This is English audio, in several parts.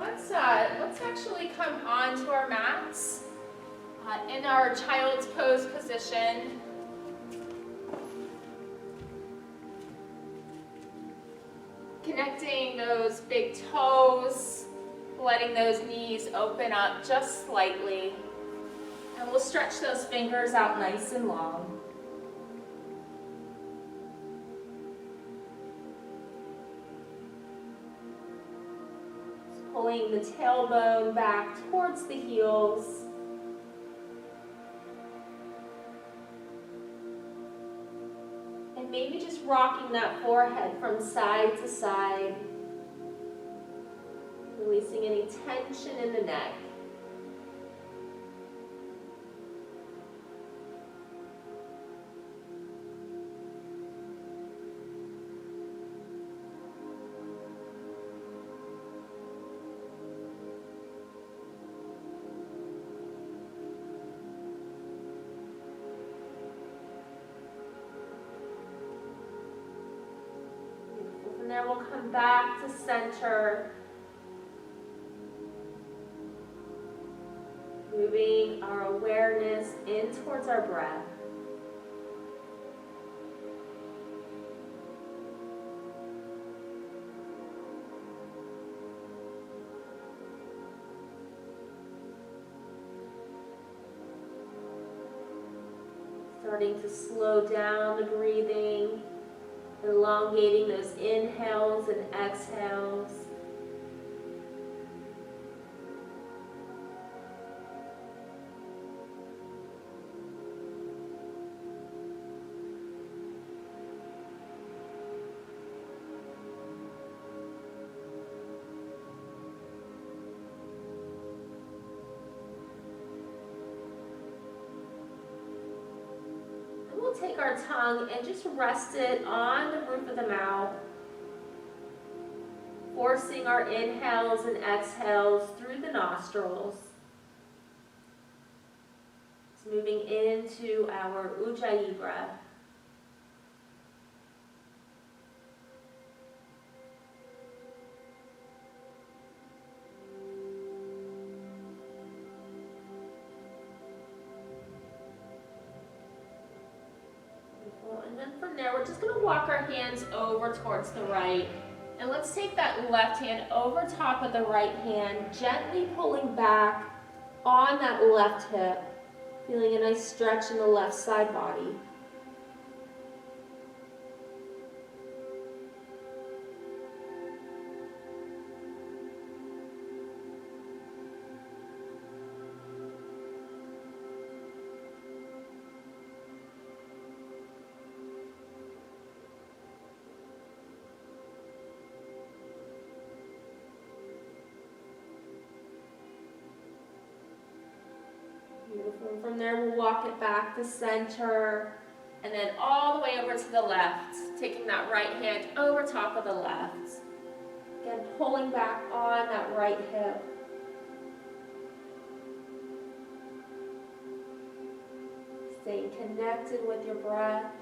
Let's actually come onto our mats in our child's pose position. Connecting those big toes, letting those knees open up just slightly. And we'll stretch those fingers out nice and long. Pulling the tailbone back towards the heels. And maybe just rocking that forehead from side to side. Releasing any tension in the neck. From there we'll come back to center. Moving our awareness in towards our breath. Starting to slow down the breathing, elongating those inhales and exhales. We'll take our tongue and just rest it on the roof of the mouth, forcing our inhales and exhales through the nostrils. It's moving into our Ujjayi breath. And then from there, we're just going to walk our hands over towards the right. And let's take that left hand over top of the right hand, gently pulling back on that left hip, feeling a nice stretch in the left side body. Beautiful. And from there, we'll walk it back to center, and then all the way over to the left, taking that right hand over top of the left. Again, pulling back on that right hip. Staying connected with your breath.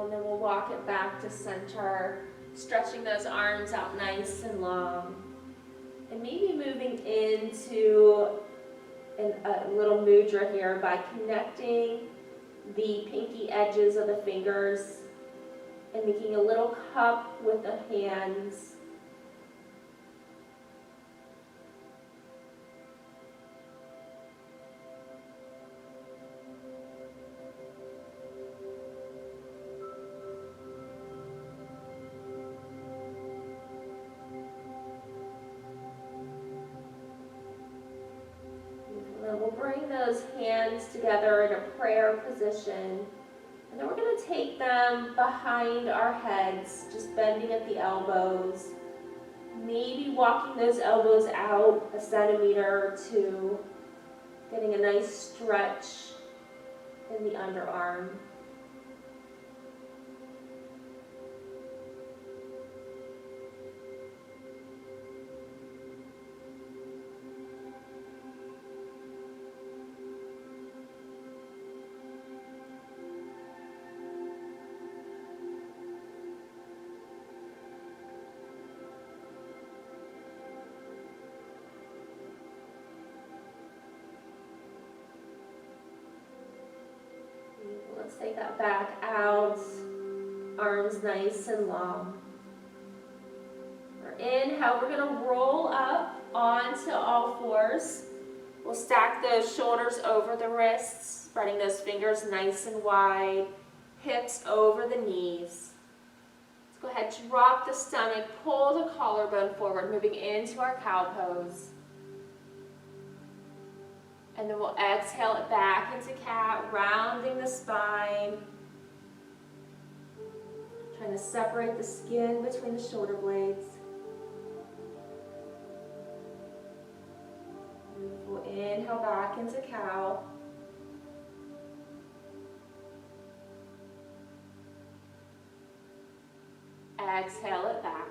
And then we'll walk it back to center, stretching those arms out nice and long. And maybe moving into a little mudra here by connecting the pinky edges of the fingers and making a little cup with the hands. We'll bring those hands together in a prayer position, and then we're going to take them behind our heads, just bending at the elbows, Maybe walking those elbows out a centimeter or two, getting a nice stretch in the underarm. Let's take that back out, arms nice and long. For inhale, we're gonna roll up onto all fours. We'll stack those shoulders over the wrists, spreading those fingers nice and wide, hips over the knees. Let's go ahead, drop the stomach, pull the collarbone forward, moving into our cow pose. And then we'll exhale it back into cat, rounding the spine. Trying to separate the skin between the shoulder blades. Beautiful. Inhale back into cow. Exhale it back.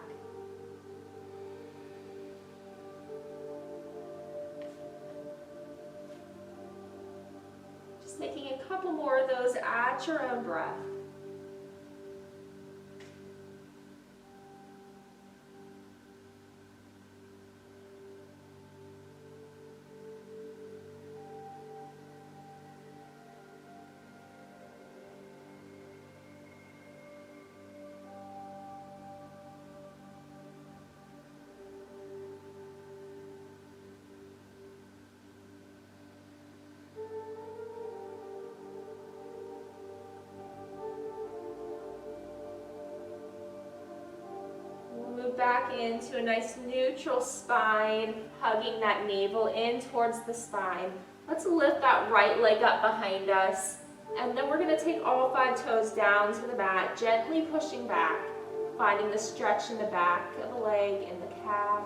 Making a couple more of those at your own breath. Back into a nice neutral spine, hugging that navel in towards the spine. Let's lift that right leg up behind us, and then we're going to take all 5 toes down to the mat, gently pushing back, finding the stretch in the back of the leg and the calf.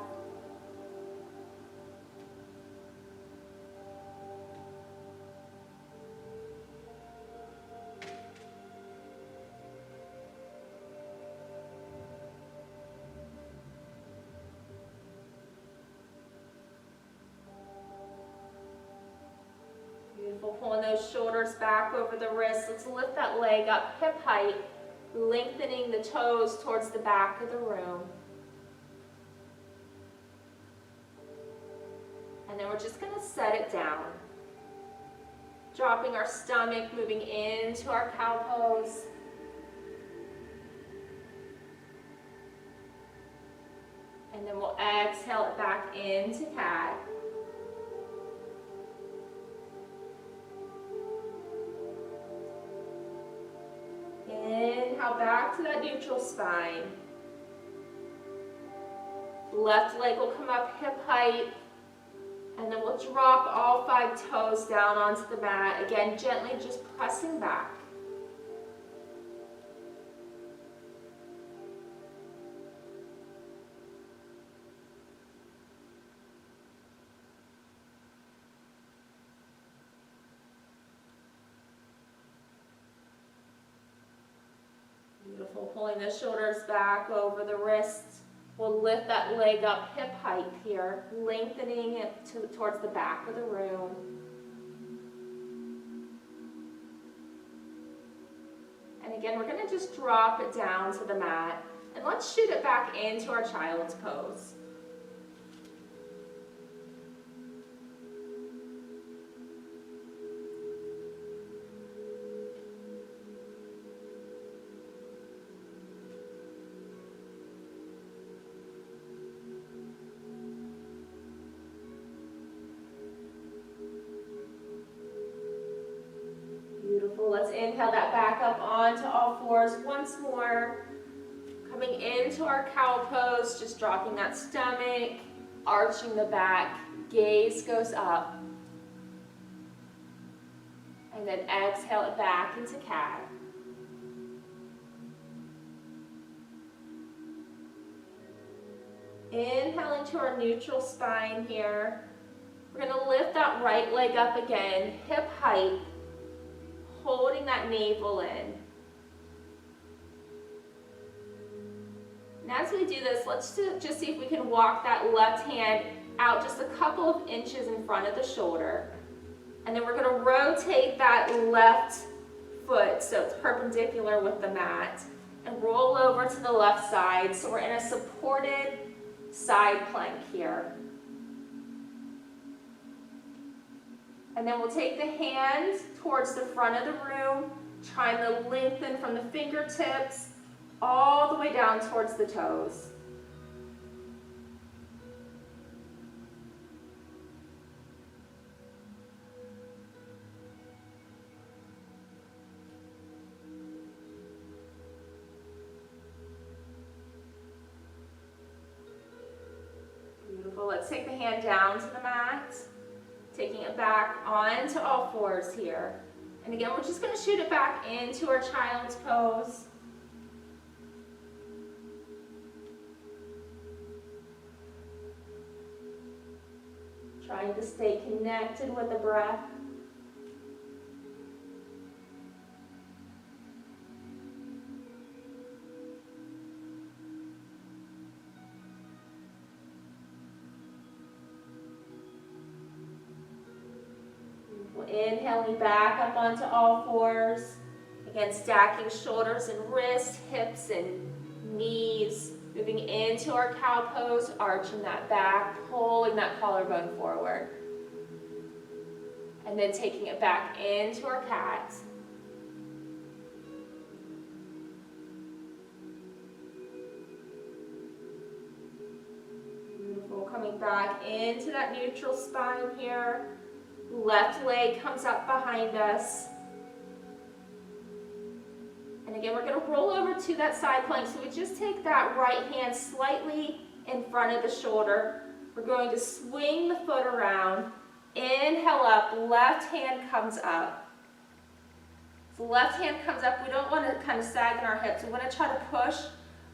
Beautiful, pulling those shoulders back over the wrists. Let's lift that leg up hip height, lengthening the toes towards the back of the room. And then we're just going to set it down. Dropping our stomach, moving into our cow pose. And then we'll exhale it back into cat. Inhale back to that neutral spine. Left leg will come up hip height. And then we'll drop all 5 toes down onto the mat. Again, gently just pressing back. Beautiful, pulling the shoulders back over the wrists. We'll lift that leg up hip height here, lengthening it towards the back of the room. And again, we're going to just drop it down to the mat. And let's shoot it back into our child's pose. Let's inhale that back up onto all fours once more. Coming into our cow pose, just dropping that stomach, arching the back, gaze goes up. And then exhale it back into cat. Inhale into our neutral spine here. We're going to lift that right leg up again, hip height, holding that navel in. And as we do this, let's just see if we can walk that left hand out just a couple of inches in front of the shoulder. And then we're going to rotate that left foot so it's perpendicular with the mat and roll over to the left side. So we're in a supported side plank here. And then we'll take the hands towards the front of the room, trying to lengthen from the fingertips all the way down towards the toes. Beautiful. Let's take the hand down to the mat, taking it back onto all fours here. And again, we're just going to shoot it back into our child's pose. Trying to stay connected with the breath. Inhaling back up onto all fours. Again, stacking shoulders and wrists, hips and knees. Moving into our cow pose, arching that back, pulling that collarbone forward. And then taking it back into our cat. Beautiful. Coming back into that neutral spine here. Left leg comes up behind us. And again, we're going to roll over to that side plank. So we just take that right hand slightly in front of the shoulder. We're going to swing the foot around. Inhale up, left hand comes up. So left hand comes up. We don't want to kind of sag in our hips. We want to try to push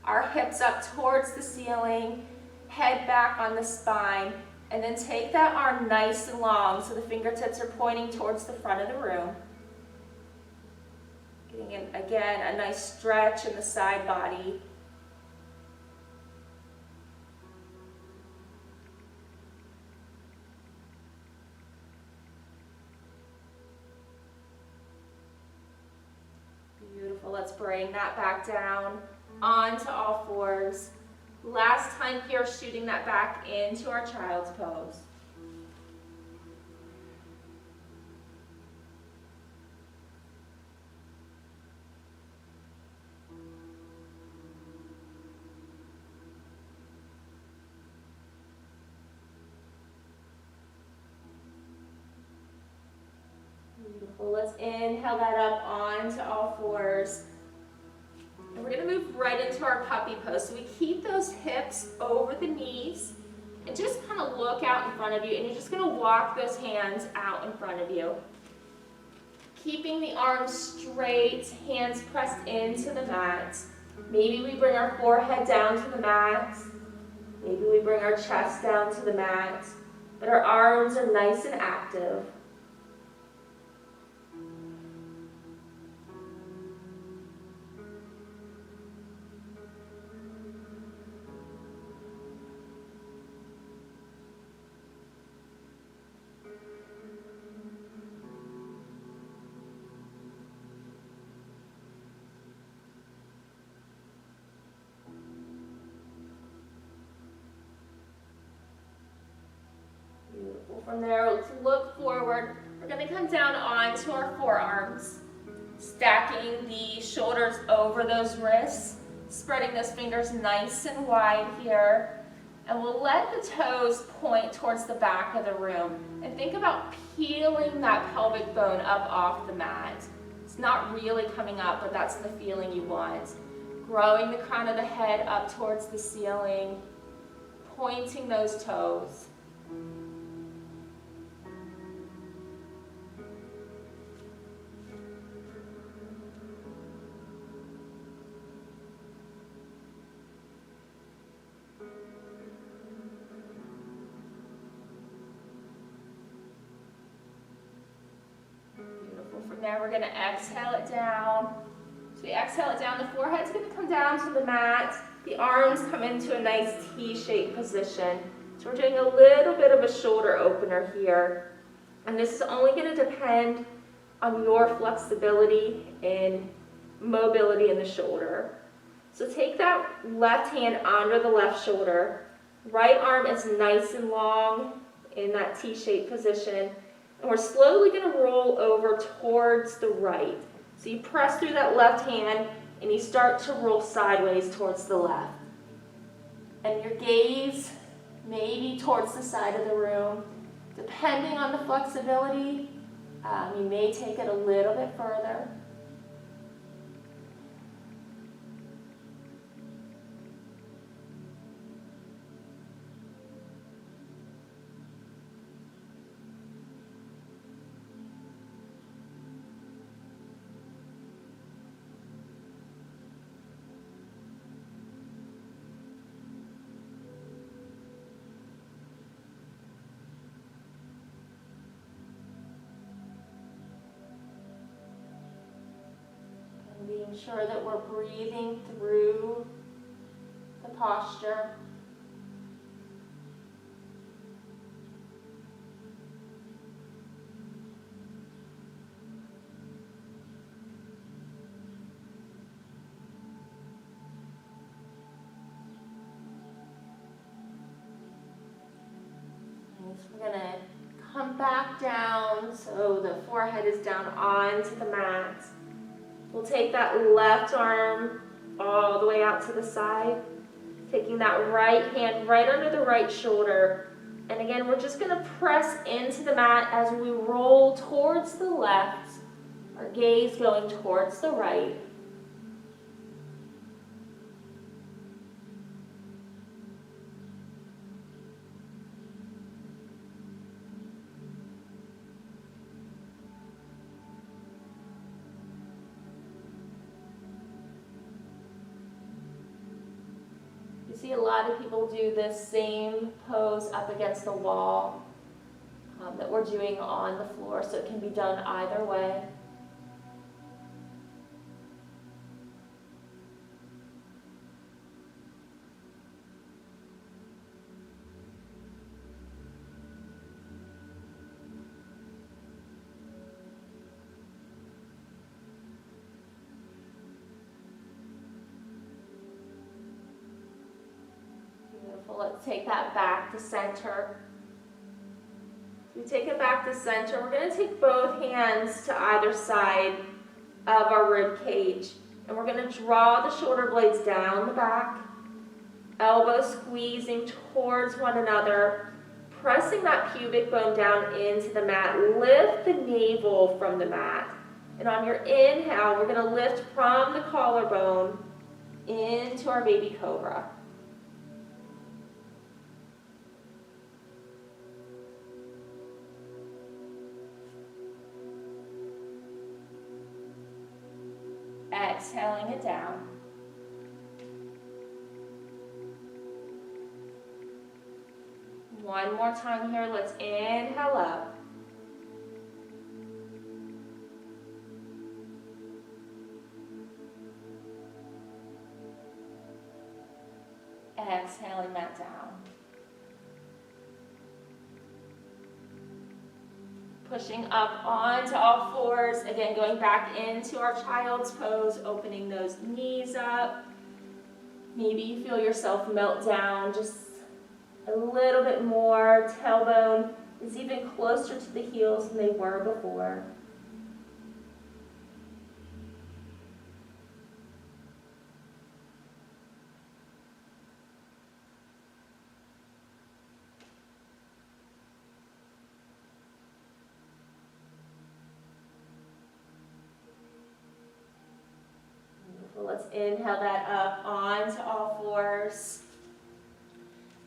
our hips up towards the ceiling, head back on the spine. And then take that arm nice and long so the fingertips are pointing towards the front of the room. Getting in, again, a nice stretch in the side body. Beautiful. Let's bring that back down onto all fours. Last time here, shooting that back into our child's pose. Beautiful. Let's inhale that up onto all fours. And we're going to move right into our puppy pose. So we keep those hips over the knees and just kind of look out in front of you. And you're just going to walk those hands out in front of you. Keeping the arms straight, hands pressed into the mat. Maybe we bring our forehead down to the mat. Maybe we bring our chest down to the mat. But our arms are nice and active. From there, let's look forward. We're going to come down onto our forearms, stacking the shoulders over those wrists, spreading those fingers nice and wide here. And we'll let the toes point towards the back of the room. And think about peeling that pelvic bone up off the mat. It's not really coming up, but that's the feeling you want. Growing the crown of the head up towards the ceiling, pointing those toes. Again, we're gonna exhale it down. So we exhale it down, the forehead's gonna come down to the mat. The arms come into a nice T-shaped position. So we're doing a little bit of a shoulder opener here. And this is only gonna depend on your flexibility and mobility in the shoulder. So take that left hand under the left shoulder. Right arm is nice and long in that T-shaped position. And we're slowly going to roll over towards the right. So you press through that left hand and you start to roll sideways towards the left. And your gaze may be towards the side of the room. Depending on the flexibility, you may take it a little bit further. Being sure that we're breathing through the posture. And so we're going to come back down so the forehead is down onto the mat. We'll take that left arm all the way out to the side, taking that right hand right under the right shoulder. And again, we're just going to press into the mat as we roll towards the left, our gaze going towards the right. See a lot of people do this same pose up against the wall that we're doing on the floor, so it can be done either way. Let's take that back to center. We take it back to center. We're going to take both hands to either side of our rib cage. And we're going to draw the shoulder blades down the back, elbows squeezing towards one another, pressing that pubic bone down into the mat. Lift the navel from the mat. And on your inhale, we're going to lift from the collarbone into our baby cobra. Exhaling it down. One more time here. Let's inhale up. Exhaling that down. Pushing up onto all fours. Again, going back into our child's pose, opening those knees up. Maybe you feel yourself melt down just a little bit more. Tailbone is even closer to the heels than they were before. Let's inhale that up onto all fours.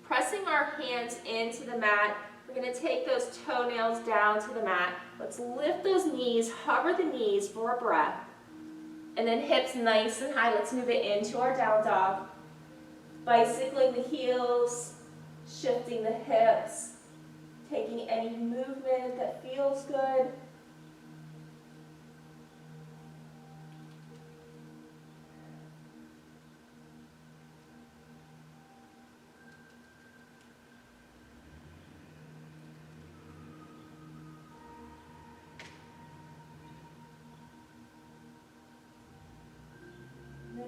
Pressing our hands into the mat, we're going to take those toenails down to the mat. Let's lift those knees, hover the knees for a breath. And then hips nice and high. Let's move it into our down dog. Bicycling the heels, shifting the hips, taking any movement that feels good.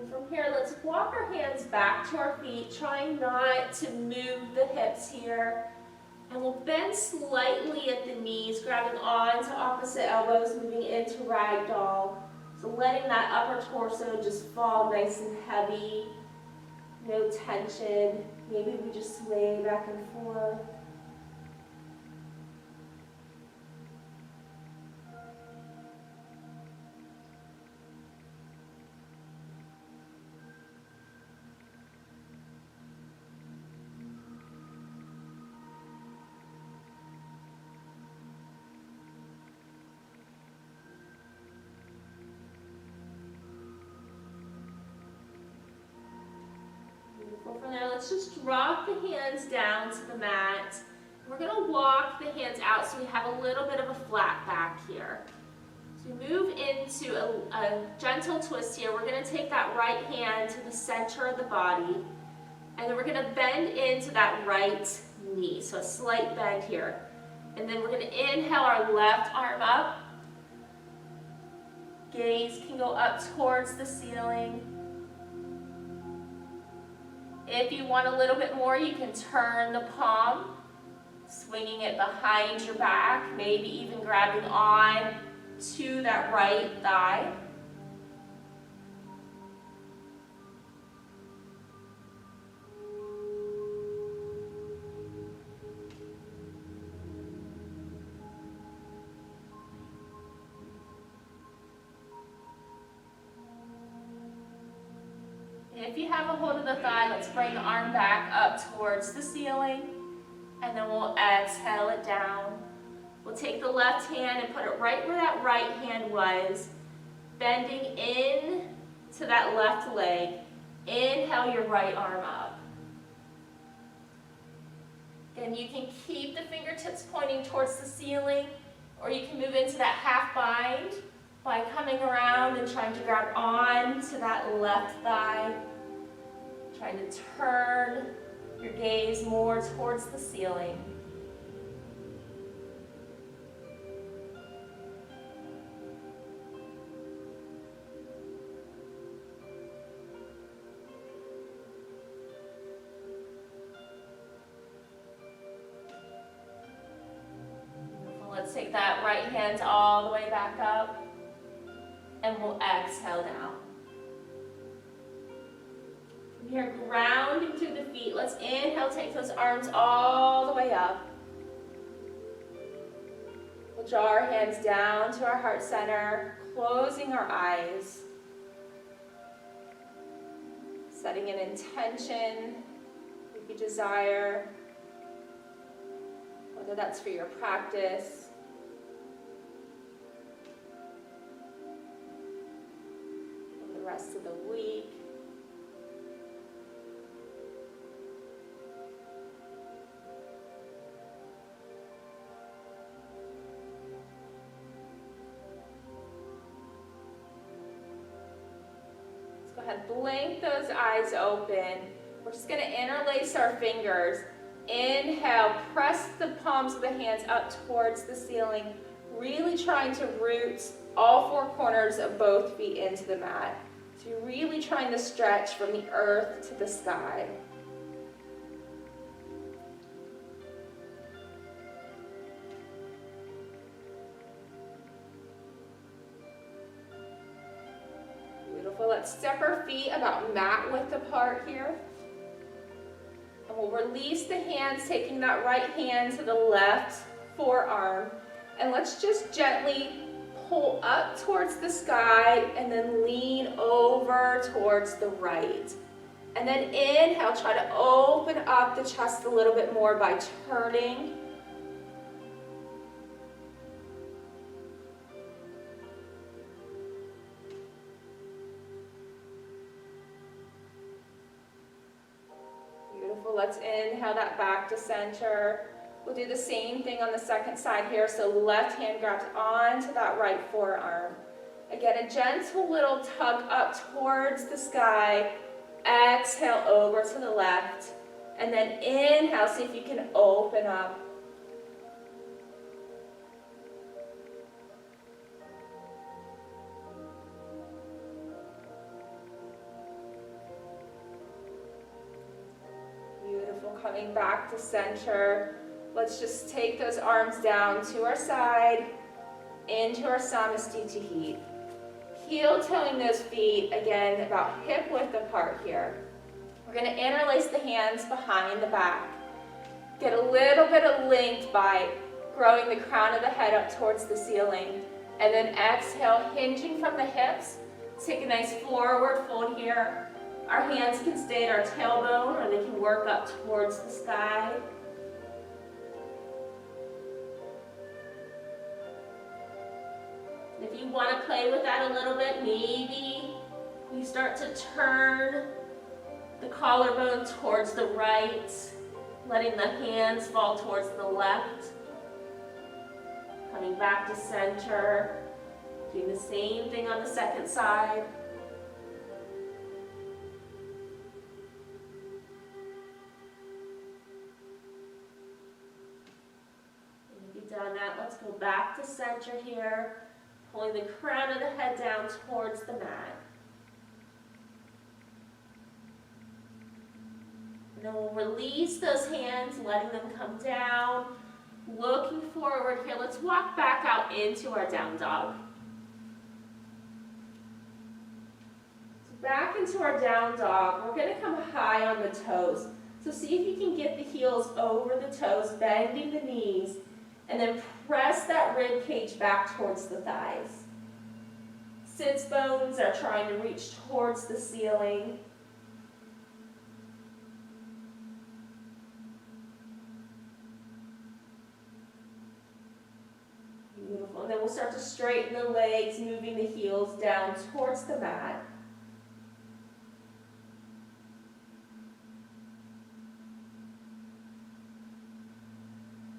And from here, let's walk our hands back to our feet, trying not to move the hips here. And we'll bend slightly at the knees, grabbing on to opposite elbows, moving into ragdoll. So letting that upper torso just fall nice and heavy, no tension. Maybe we just sway back and forth. From there, let's just drop the hands down to the mat. We're going to walk the hands out so we have a little bit of a flat back here. So we move into a gentle twist here. We're going to take that right hand to the center of the body, and then we're going to bend into that right knee. So a slight bend here. And then we're going to inhale our left arm up. Gaze can go up towards the ceiling. If you want a little bit more, you can turn the palm, swinging it behind your back, maybe even grabbing on to that right thigh. If you have a hold of the thigh, let's bring the arm back up towards the ceiling, and then we'll exhale it down. We'll take the left hand and put it right where that right hand was, bending in to that left leg. Inhale your right arm up. And you can keep the fingertips pointing towards the ceiling, or you can move into that half bind by coming around and trying to grab on to that left thigh. Trying to turn your gaze more towards the ceiling. Let's take that right hand all the way back up, and we'll exhale down. From here, grounding through the feet. Let's inhale, take those arms all the way up. We'll draw our hands down to our heart center, closing our eyes. Setting an intention if you desire, whether that's for your practice, for the rest of the week. Go ahead, blink those eyes open. We're just going to interlace our fingers. Inhale, press the palms of the hands up towards the ceiling, really trying to root all four corners of both feet into the mat. So you're really trying to stretch from the earth to the sky. Let's step our feet about mat width apart here. And we'll release the hands, taking that right hand to the left forearm. And let's just gently pull up towards the sky and then lean over towards the right. And then inhale, try to open up the chest a little bit more by turning. Let's inhale that back to center. We'll do the same thing on the second side here. So left hand grabs onto that right forearm. Again, a gentle little tug up towards the sky. Exhale over to the left. And then inhale, see if you can open up. Coming back to center. Let's just take those arms down to our side, into our Samasthiti heat. Heel-toeing those feet, again, about hip width apart here. We're going to interlace the hands behind the back. Get a little bit of length by growing the crown of the head up towards the ceiling. And then exhale, hinging from the hips. Take a nice forward fold here. Our hands can stay at our tailbone or they can work up towards the sky. If you want to play with that a little bit, maybe you start to turn the collarbone towards the right, letting the hands fall towards the left. Coming back to center, doing the same thing on the second side. And if you've done that, let's go back to center here. Pulling the crown of the head down towards the mat. And then we'll release those hands, letting them come down. Looking forward here. Let's walk back out into our down dog. So back into our down dog. We're going to come high on the toes. So see if you can get the heels over the toes, bending the knees. And then press that rib cage back towards the thighs. Sits bones are trying to reach towards the ceiling. Beautiful. And then we'll start to straighten the legs, moving the heels down towards the mat.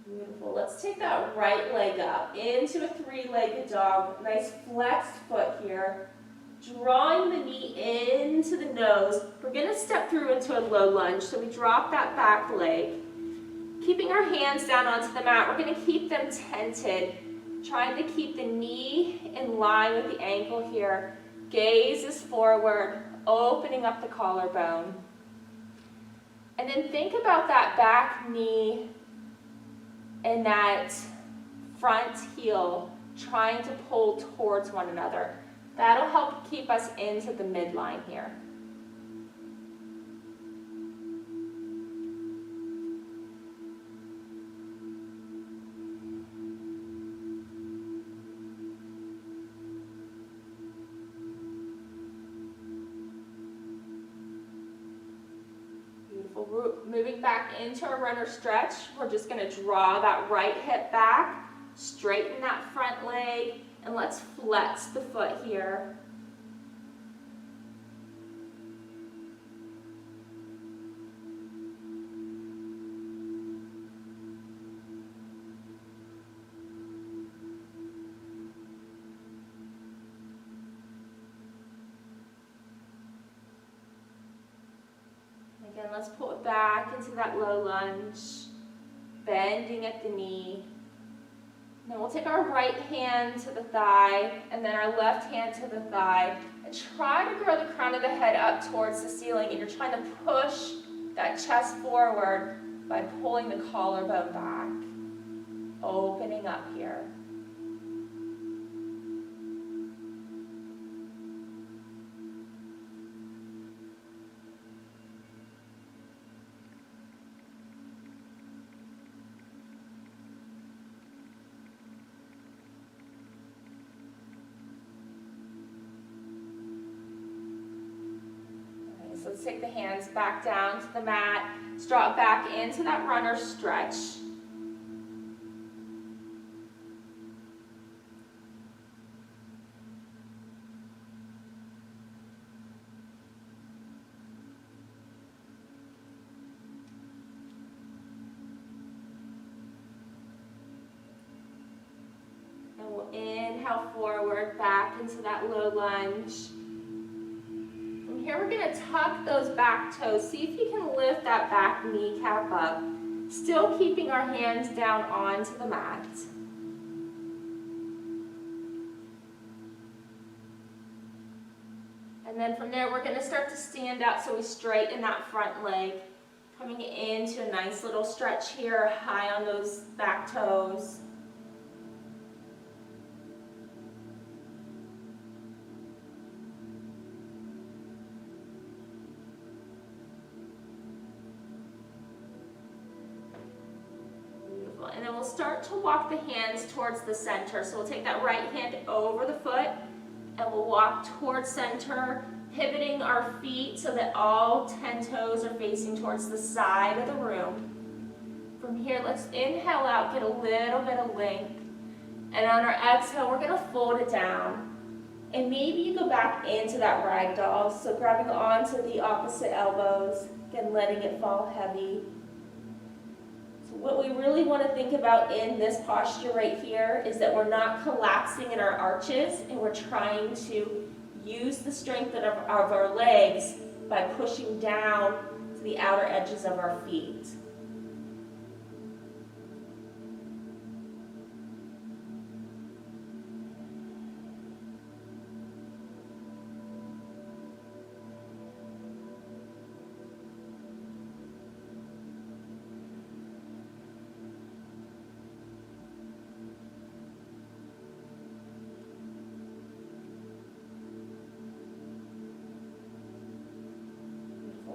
Beautiful. Let's take that right leg up into a three-legged dog. Nice flexed foot here. Drawing the knee into the nose. We're going to step through into a low lunge. So we drop that back leg. Keeping our hands down onto the mat, we're going to keep them tented. Trying to keep the knee in line with the ankle here. Gaze is forward, opening up the collarbone. And then think about that back knee and that front heel trying to pull towards one another. That'll help keep us into the midline here. Moving back into our runner stretch, we're just going to draw that right hip back, straighten that front leg, and let's flex the foot here. Again, let's pull it back into that low lunge, bending at the knee. Then we'll take our right hand to the thigh and then our left hand to the thigh and try to grow the crown of the head up towards the ceiling. And you're trying to push that chest forward by pulling the collarbone back, opening up here. So let's take the hands back down to the mat, drop back into that runner stretch. And we'll inhale forward, back into that low lunge. Here we're going to tuck those back toes. See if you can lift that back kneecap up. Still keeping our hands down onto the mat. And then from there we're going to start to stand up so we straighten that front leg. Coming into a nice little stretch here, high on those back toes. Beautiful. And then we'll start to walk the hands towards the center. So we'll take that right hand over the foot and we'll walk towards center, pivoting our feet so that all 10 toes are facing towards the side of the room. From here, let's inhale out, get a little bit of length. And on our exhale, we're gonna fold it down. And maybe you go back into that ragdoll, so grabbing onto the opposite elbows, again, letting it fall heavy. So what we really wanna think about in this posture right here is that we're not collapsing in our arches, and we're trying to use the strength of our legs by pushing down to the outer edges of our feet.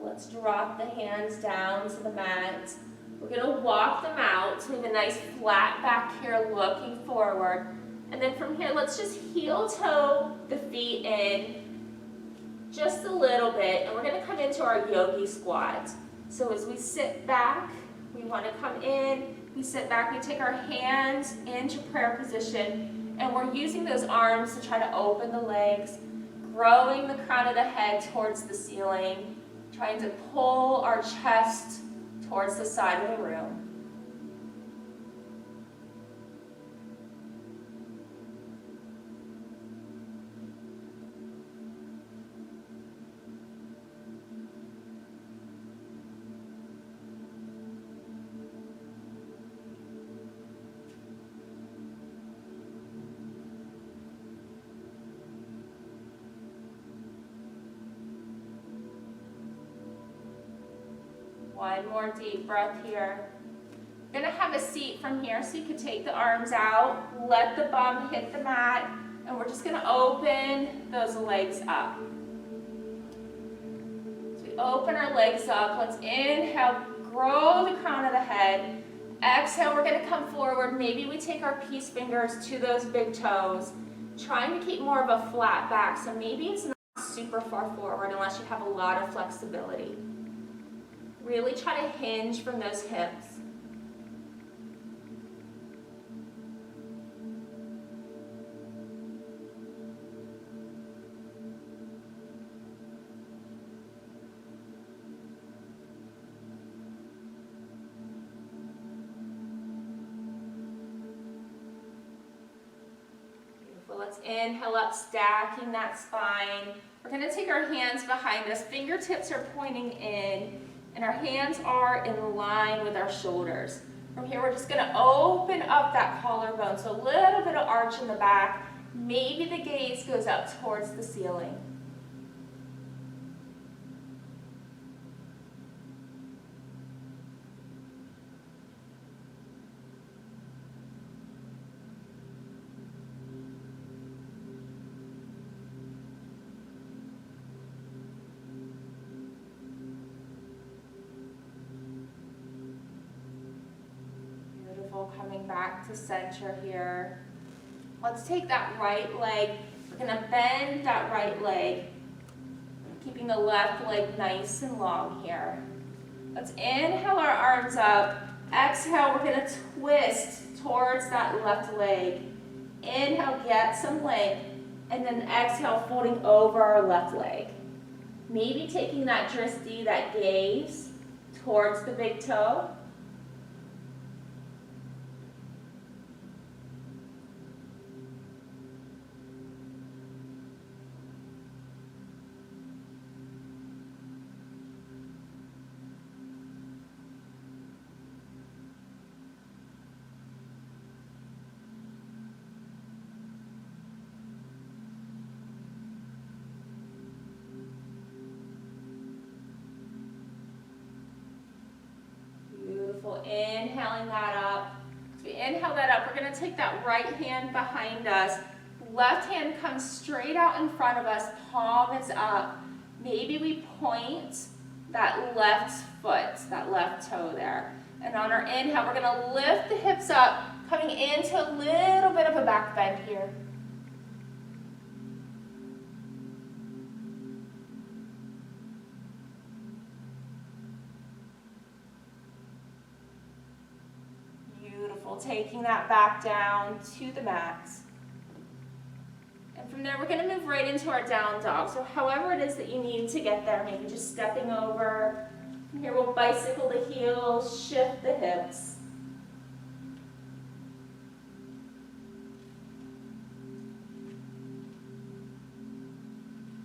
Let's drop the hands down to the mat. We're going to walk them out so we have a nice flat back here looking forward. And then from here, let's just heel toe the feet in just a little bit. And we're going to come into our yogi squat. So as we sit back, we want to come in, we sit back, we take our hands into prayer position, and we're using those arms to try to open the legs, growing the crown of the head towards the ceiling, trying to pull our chest towards the side of the room. One more deep breath here. You're gonna have a seat from here, so you can take the arms out, let the bum hit the mat, and we're just gonna open those legs up. So we open our legs up. Let's inhale, grow the crown of the head. Exhale, we're gonna come forward. Maybe we take our peace fingers to those big toes, trying to keep more of a flat back. So maybe it's not super far forward unless you have a lot of flexibility. Really try to hinge from those hips. Beautiful. Let's inhale up, stacking that spine. We're going to take our hands behind us. Fingertips are pointing in. And our hands are in line with our shoulders. From here, we're just gonna open up that collarbone. So a little bit of arch in the back. Maybe the gaze goes up towards the ceiling. Coming back to center here. Let's take that right leg. We're going to bend that right leg, keeping the left leg nice and long here. Let's inhale our arms up. Exhale, we're going to twist towards that left leg. Inhale, get some length, and then exhale, folding over our left leg. Maybe taking that drishti, that gaze, towards the big toe. Beautiful, inhaling that up. As we inhale that up, we're gonna take that right hand behind us. Left hand comes straight out in front of us, palm is up. Maybe we point that left foot, that left toe there. And on our inhale, we're gonna lift the hips up, coming into a little bit of a back bend here. Beautiful, taking that back down to the mat. And from there, we're gonna move right into our down dog. So however it is that you need to get there, maybe just stepping over. From here, we'll bicycle the heels, shift the hips.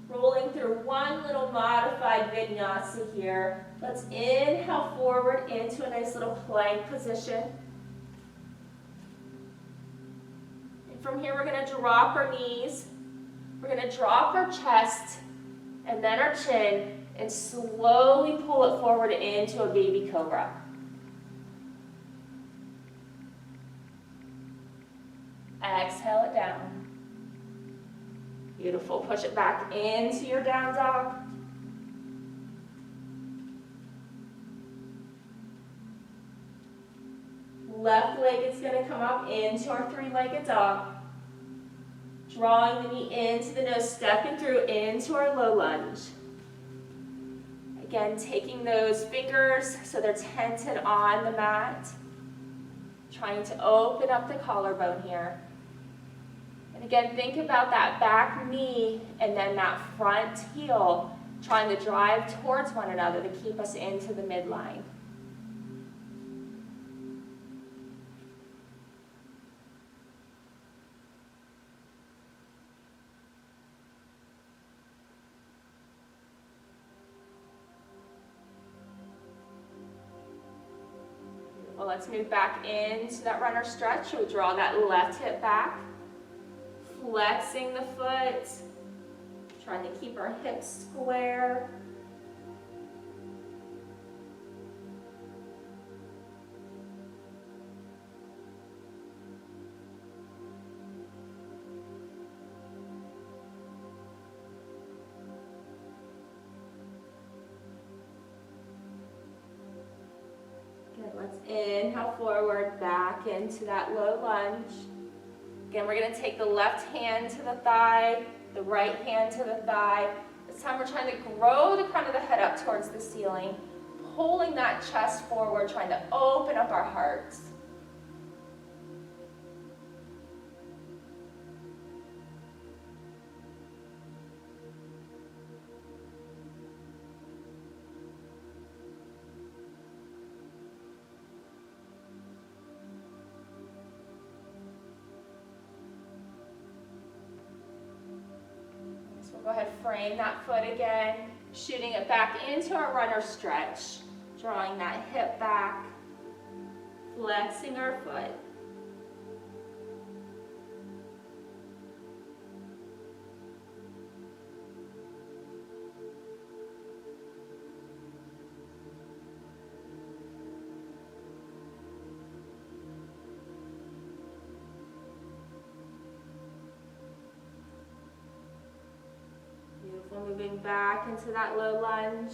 Rolling through one little modified vinyasa here. Let's inhale forward into a nice little plank position. From here, we're going to drop our knees, we're going to drop our chest, and then our chin, and slowly pull it forward into a baby cobra. Exhale it down. Beautiful. Push it back into your down dog. Left leg is going to come up into our three-legged dog. Drawing the knee into the nose, stepping through into our low lunge. Again, taking those fingers so they're tented on the mat. Trying to open up the collarbone here. And again, think about that back knee and then that front heel trying to drive towards one another to keep us into the midline. Well, let's move back into that runner stretch. We'll draw that left hip back, flexing the foot, trying to keep our hips square. Let's inhale forward, back into that low lunge. Again, we're going to take the left hand to the thigh, the right hand to the thigh. This time we're trying to grow the crown of the head up towards the ceiling, pulling that chest forward, trying to open up our hearts. Go ahead, frame that foot again, shooting it back into our runner stretch, drawing that hip back, flexing our foot. Moving back into that low lunge.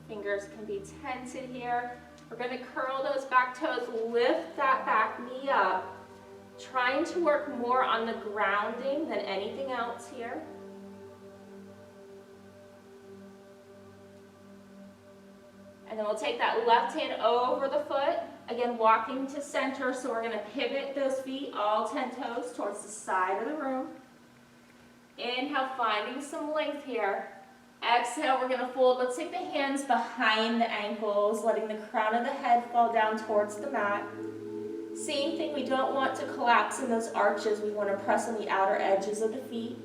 Fingers can be tented here. We're going to curl those back toes, lift that back knee up, trying to work more on the grounding than anything else here. And then we'll take that left hand over the foot, again walking to center, so we're going to pivot those feet, all 10 toes, towards the side of the room. Inhale, finding some length here. Exhale, we're going to fold. Let's take the hands behind the ankles, letting the crown of the head fall down towards the mat. Same thing, we don't want to collapse in those arches. We want to press on the outer edges of the feet.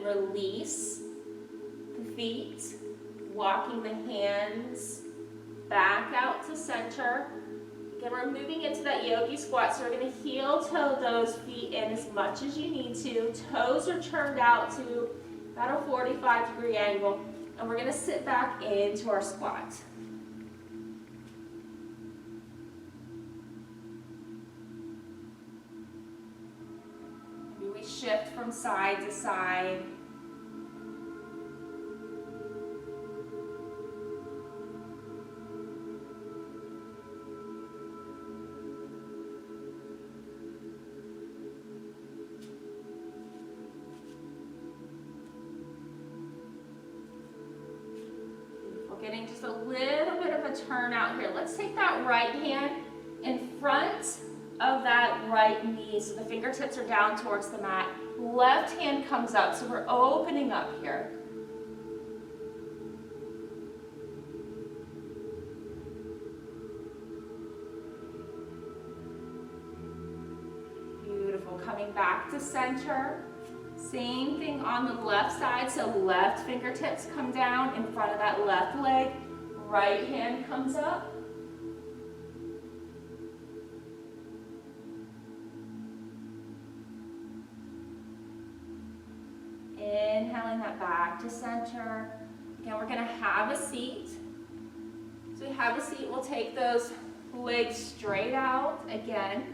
release the feet, walking the hands back out to center. Again, we're moving into that yogi squat, so we're going to heel toe those feet in as much as you need to. Toes are turned out to about a 45-degree angle, and we're going to sit back into our squat. Maybe we shift from side to side. Getting just a little bit of a turn out here. Let's take that right hand in front of that right knee, so the fingertips are down towards the mat. Left hand comes up, so we're opening up here. Beautiful. Coming back to center. Same thing on the left side, so left fingertips come down in front of that left leg. Right hand comes up. Inhaling that back to center. Again, we're going to have a seat. So we have a seat, we'll take those legs straight out again.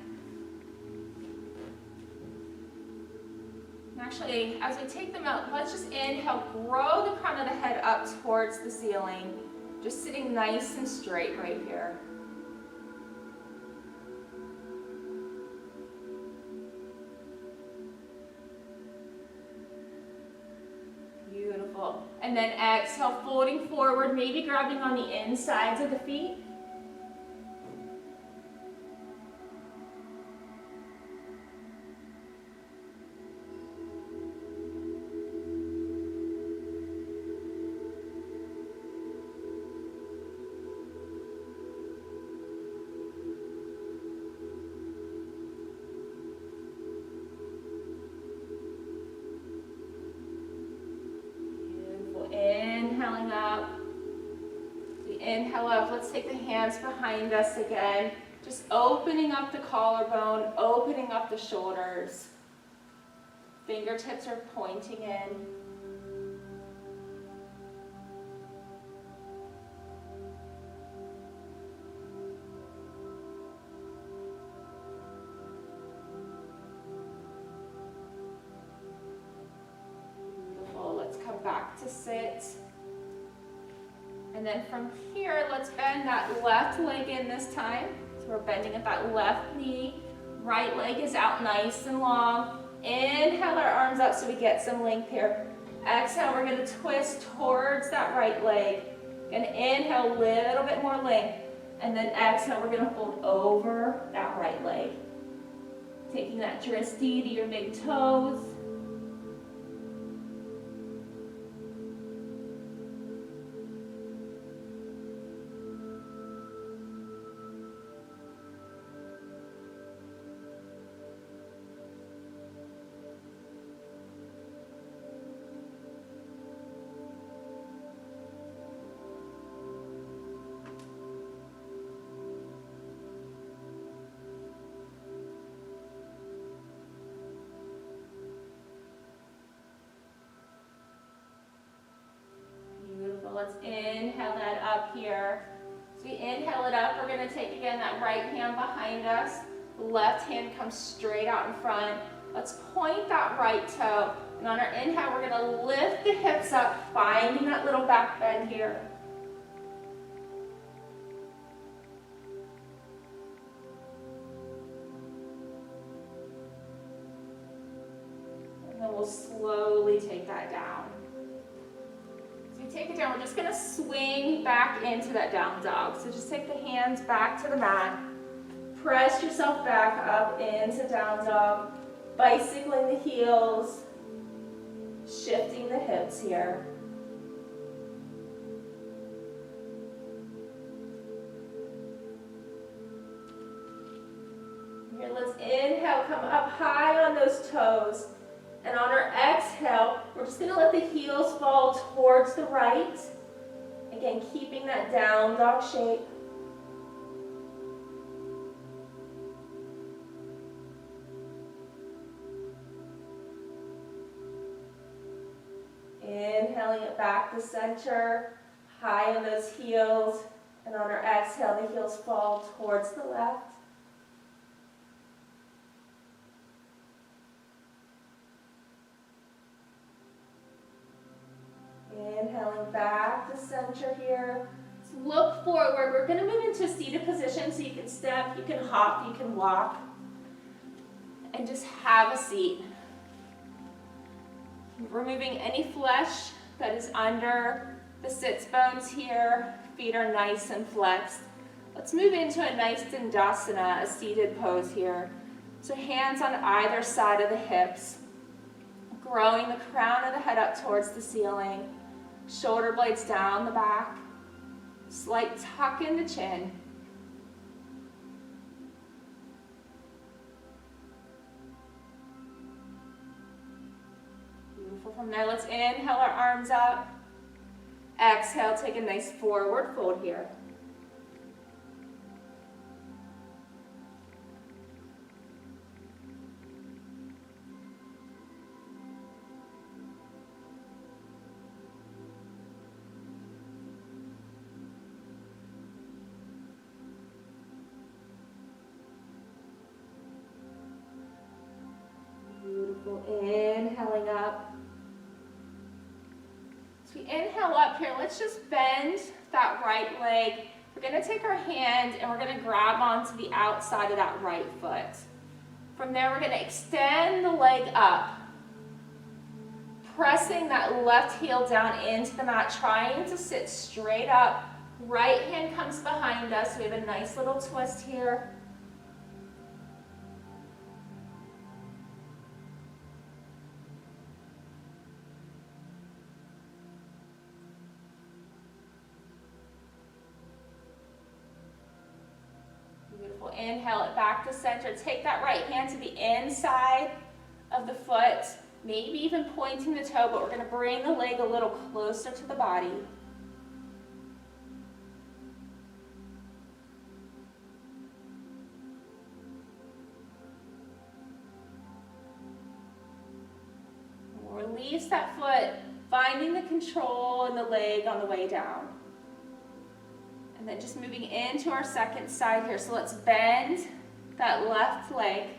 Actually, as we take them out, let's just inhale, grow the crown of the head up towards the ceiling. Just sitting nice and straight right here. Beautiful. And then exhale, folding forward, maybe grabbing on the insides of the feet. Inhaling up. We inhale up. Let's take the hands behind us again. Just opening up the collarbone, opening up the shoulders. Fingertips are pointing in. Back to sit. And then from here, let's bend that left leg in this time. So we're bending at that left knee. Right leg is out nice and long. Inhale our arms up so we get some length here. Exhale, we're going to twist towards that right leg. Going to inhale a little bit more length. And then exhale, we're going to fold over that right leg. Taking that drishti to your big toes. Let's inhale that up here. So we inhale it up, we're going to take again that right hand behind us. The left hand comes straight out in front. Let's point that right toe. And on our inhale, we're going to lift the hips up, finding that little back bend here. And then we'll slowly take that down. Take it down, we're just going to swing back into that down dog. So just take the hands back to the mat, press yourself back up into down dog, bicycling the heels, shifting the hips here. Here, let's inhale, come up high on those toes. And on our exhale, we're We're just gonna let the heels fall towards the right. Again, keeping that down dog shape. Inhaling it back to center, high on those heels, and on our exhale, the heels fall towards the left. Inhaling back to center here. So look forward. We're going to move into a seated position, so you can step, you can hop, you can walk, and just have a seat. Removing any flesh that is under the sits bones here. Feet are nice and flexed. Let's move into a nice Dandasana, a seated pose here. So hands on either side of the hips, growing the crown of the head up towards the ceiling, shoulder blades down the back, slight tuck in the chin. From there, let's inhale our arms up. Exhale, take a nice forward fold here. Beautiful. Inhaling up. As we inhale up here, let's just bend that right leg. We're going to take our hand and we're going to grab onto the outside of that right foot. From there, we're going to extend the leg up, pressing that left heel down into the mat, trying to sit straight up. Right hand comes behind us. We have a nice little twist here. Beautiful. Inhale it back to center. Take that right hand to the inside of the foot, maybe even pointing the toe, but we're going to bring the leg a little closer to the body. Release that foot, finding the control in the leg on the way down. And then just moving into our second side here. So let's bend that left leg.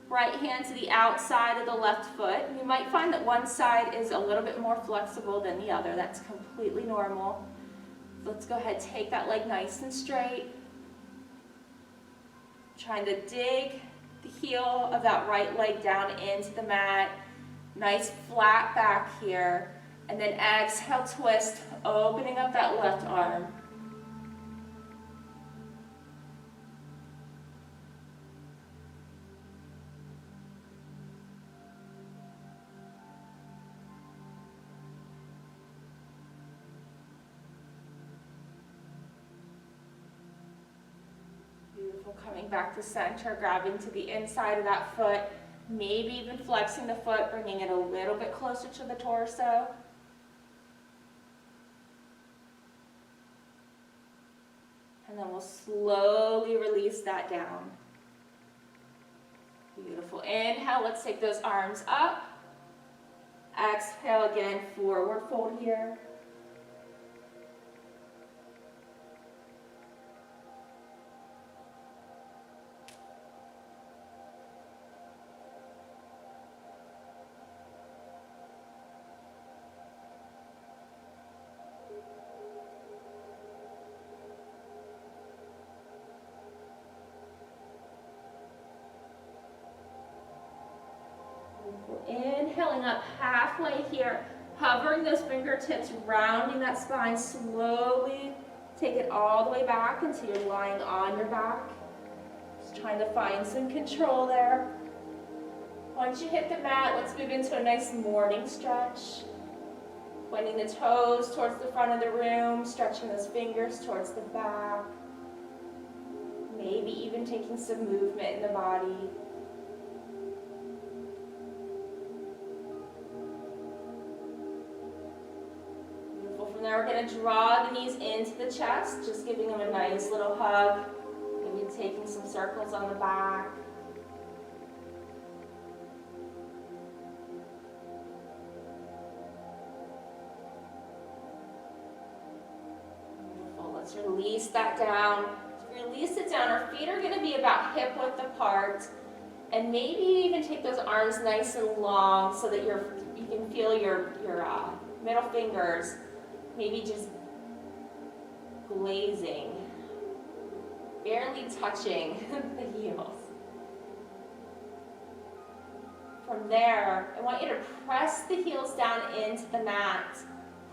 Right hand to the outside of the left foot. You might find that one side is a little bit more flexible than the other. That's completely normal. So let's go ahead, take that leg nice and straight. Trying to dig the heel of that right leg down into the mat. Nice flat back here. And then exhale, twist, opening up that left arm. Beautiful. Coming back to center, grabbing to the inside of that foot. Maybe even flexing the foot, bringing it a little bit closer to the torso. And then we'll slowly release that down. Beautiful. Inhale, let's take those arms up. Exhale again, forward fold here. Inhaling up halfway here, hovering those fingertips, rounding that spine, slowly take it all the way back until you're lying on your back. Just trying to find some control there. Once you hit the mat, let's move into a nice morning stretch. Pointing the toes towards the front of the room, stretching those fingers towards the back. Maybe even taking some movement in the body. now we're going to draw the knees into the chest, just giving them a nice little hug. Maybe taking some circles on the back. Beautiful. Let's release that down. To release it down, our feet are going to be about hip width apart. And maybe even take those arms nice and long so that you can feel your middle fingers maybe just glazing, barely touching the heels. From there, I want you to press the heels down into the mat,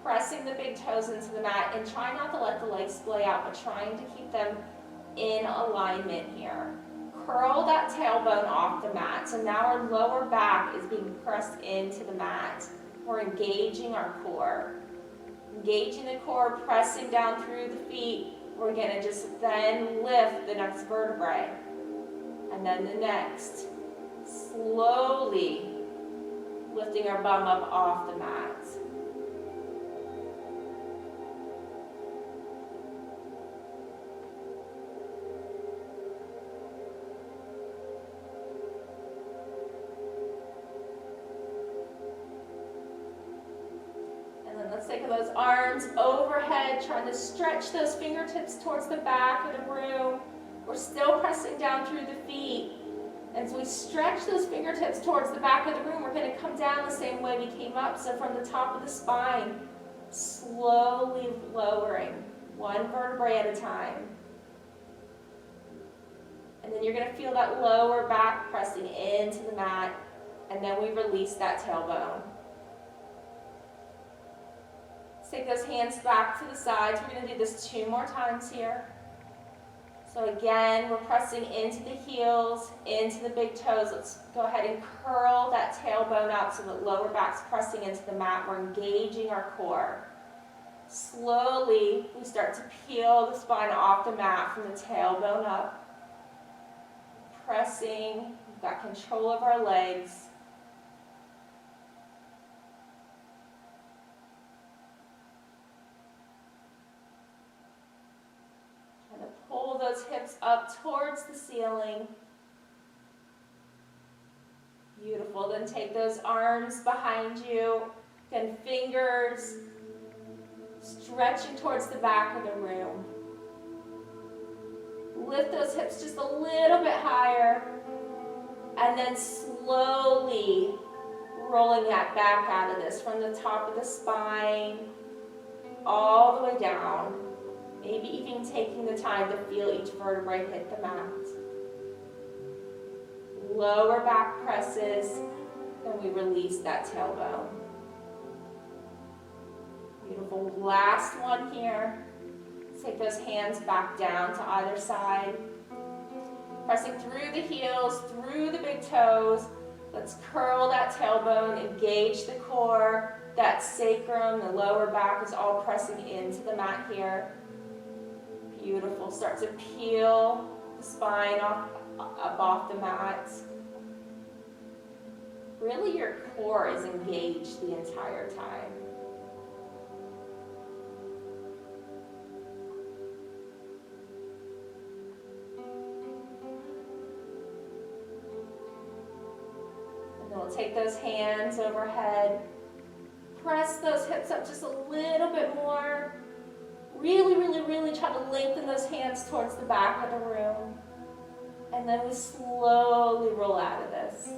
pressing the big toes into the mat, and try not to let the legs splay out, but trying to keep them in alignment here. Curl that tailbone off the mat. So now our lower back is being pressed into the mat. We're engaging our core. Engaging the core, pressing down through the feet. We're going to just then lift the next vertebrae. And then the next. Slowly lifting our bum up off the mat. Let's take those arms overhead, trying to stretch those fingertips towards the back of the room. We're still pressing down through the feet. As we stretch those fingertips towards the back of the room, we're going to come down the same way we came up. So from the top of the spine, slowly lowering, one vertebrae at a time. And then you're going to feel that lower back pressing into the mat, and then we release that tailbone. Take those hands back to the sides. We're going to do this 2 more times here. So again, we're pressing into the heels, into the big toes. Let's go ahead and curl that tailbone out so that lower back's pressing into the mat. We're engaging our core. Slowly, we start to peel the spine off the mat from the tailbone up. Pressing, we've got control of our legs. Pull those hips up towards the ceiling. Beautiful. Then take those arms behind you. Then fingers stretching towards the back of the room. Lift those hips just a little bit higher. And then slowly rolling that back out of this from the top of the spine all the way down. Maybe even taking the time to feel each vertebrae hit the mat. Lower back presses, and we release that tailbone. Beautiful. Last one here. Take those hands back down to either side. Pressing through the heels, through the big toes. Let's curl that tailbone, engage the core. That sacrum, the lower back is all pressing into the mat here. Beautiful. Start to peel the spine up off the mat. Really, your core is engaged the entire time. And then we'll take those hands overhead. Press those hips up just a little bit more. Really, really, really try to lengthen those hands towards the back of the room. And then we slowly roll out of this.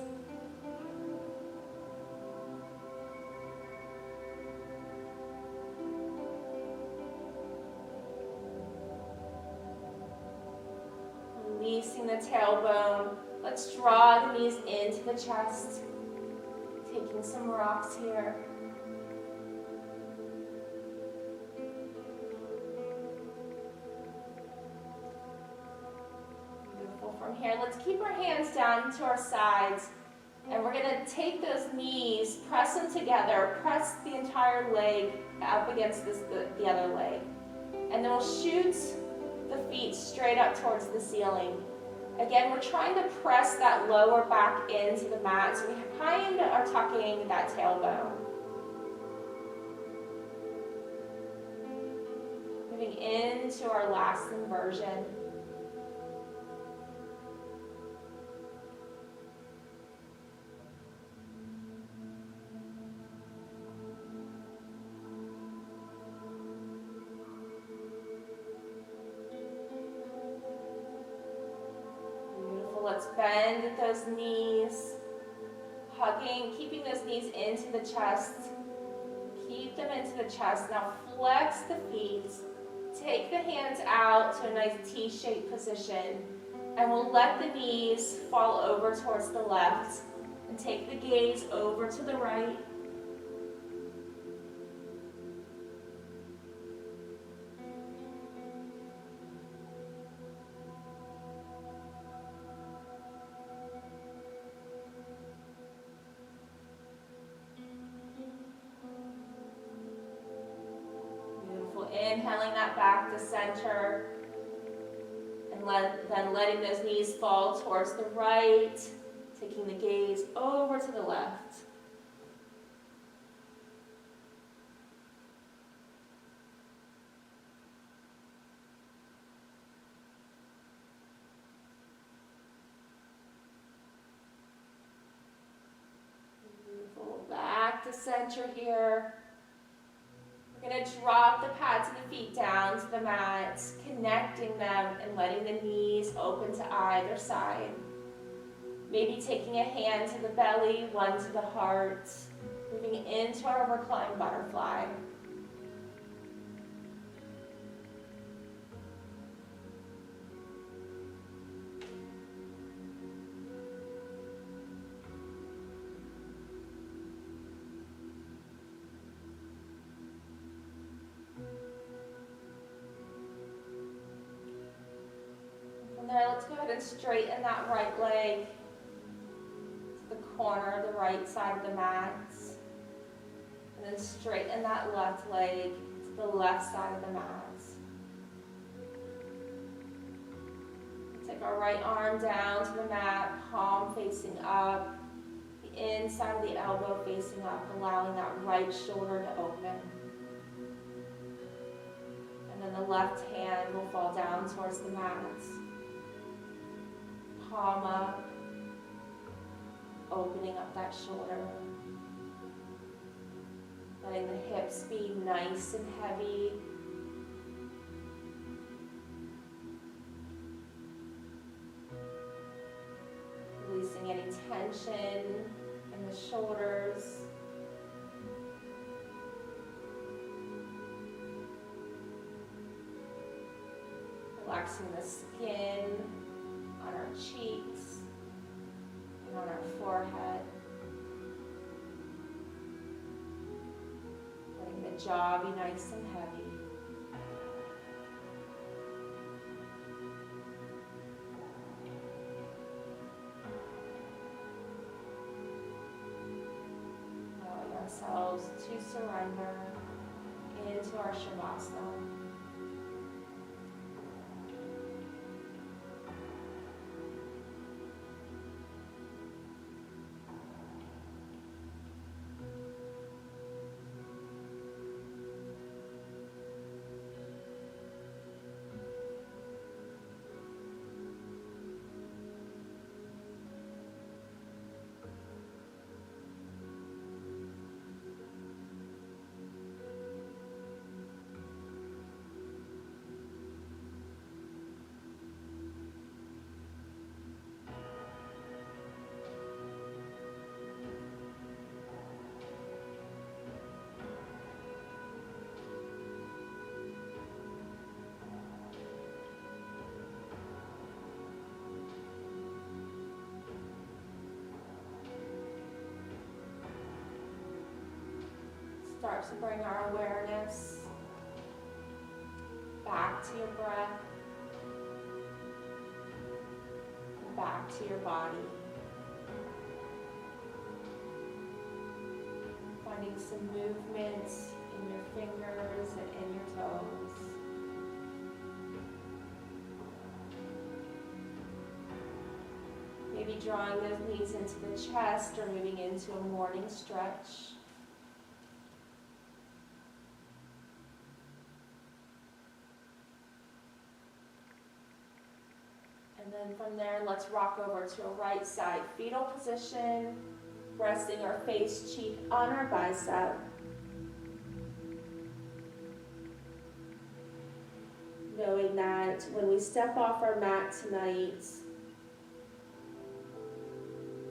Releasing the tailbone. Let's draw the knees into the chest. Taking some rocks here. From here, let's keep our hands down to our sides, and we're going to take those knees, press them together, press the entire leg up against the other leg, and then we'll shoot the feet straight up towards the ceiling. Again, we're trying to press that lower back into the mat, so we kind of are tucking that tailbone. Moving into our last inversion. Beautiful. Let's bend at those knees. Hugging, keeping those knees into the chest. Keep them into the chest. Now flex the feet. Take the hands out to a nice T-shaped position. And we'll let the knees fall over towards the left. And take the gaze over to the right. Inhaling that back to center, and then letting those knees fall towards the right, taking the gaze over to the left. Beautiful. Back to center here. We're going to drop the pads of the feet down to the mat, connecting them and letting the knees open to either side. Maybe taking a hand to the belly, one to the heart, moving into our reclined butterfly. There, let's go ahead and straighten that right leg to the corner, the right side of the mat. And then straighten that left leg to the left side of the mat. Take our right arm down to the mat, palm facing up, the inside of the elbow facing up, allowing that right shoulder to open. And then the left hand will fall down towards the mat. Palm up, opening up that shoulder. Letting the hips be nice and heavy. Releasing any tension in the shoulders. Relaxing the skin on our cheeks and on our forehead. Letting the jaw be nice and heavy. Allowing ourselves to surrender into our Shavasana. Start to bring our awareness back to your breath, back to your body. Finding some movement in your fingers and in your toes. Maybe drawing those knees into the chest or moving into a morning stretch. And then from there, let's rock over to a right side fetal position, resting our face cheek on our bicep. Knowing that when we step off our mat tonight,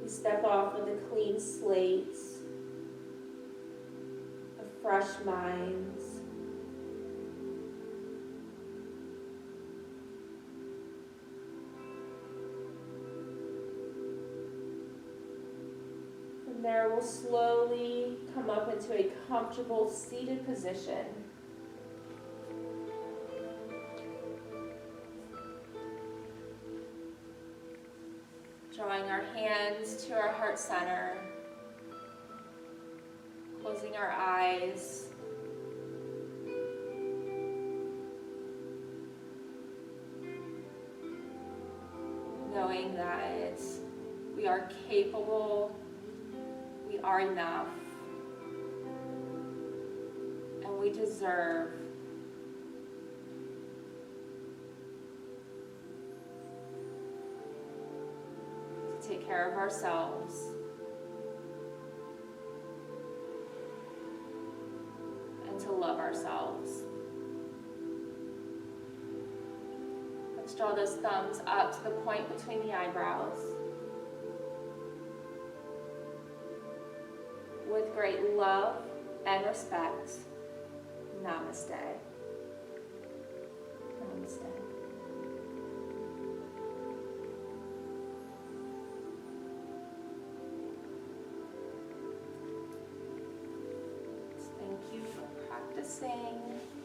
we step off with a clean slate, a fresh mind. From there, we'll slowly come up into a comfortable seated position. Drawing our hands to our heart center, closing our eyes, knowing that we are capable, we are enough, and we deserve to take care of ourselves and to love ourselves. Let's draw those thumbs up to the point between the eyebrows. With great love and respect, namaste. Namaste. Thank you for practicing.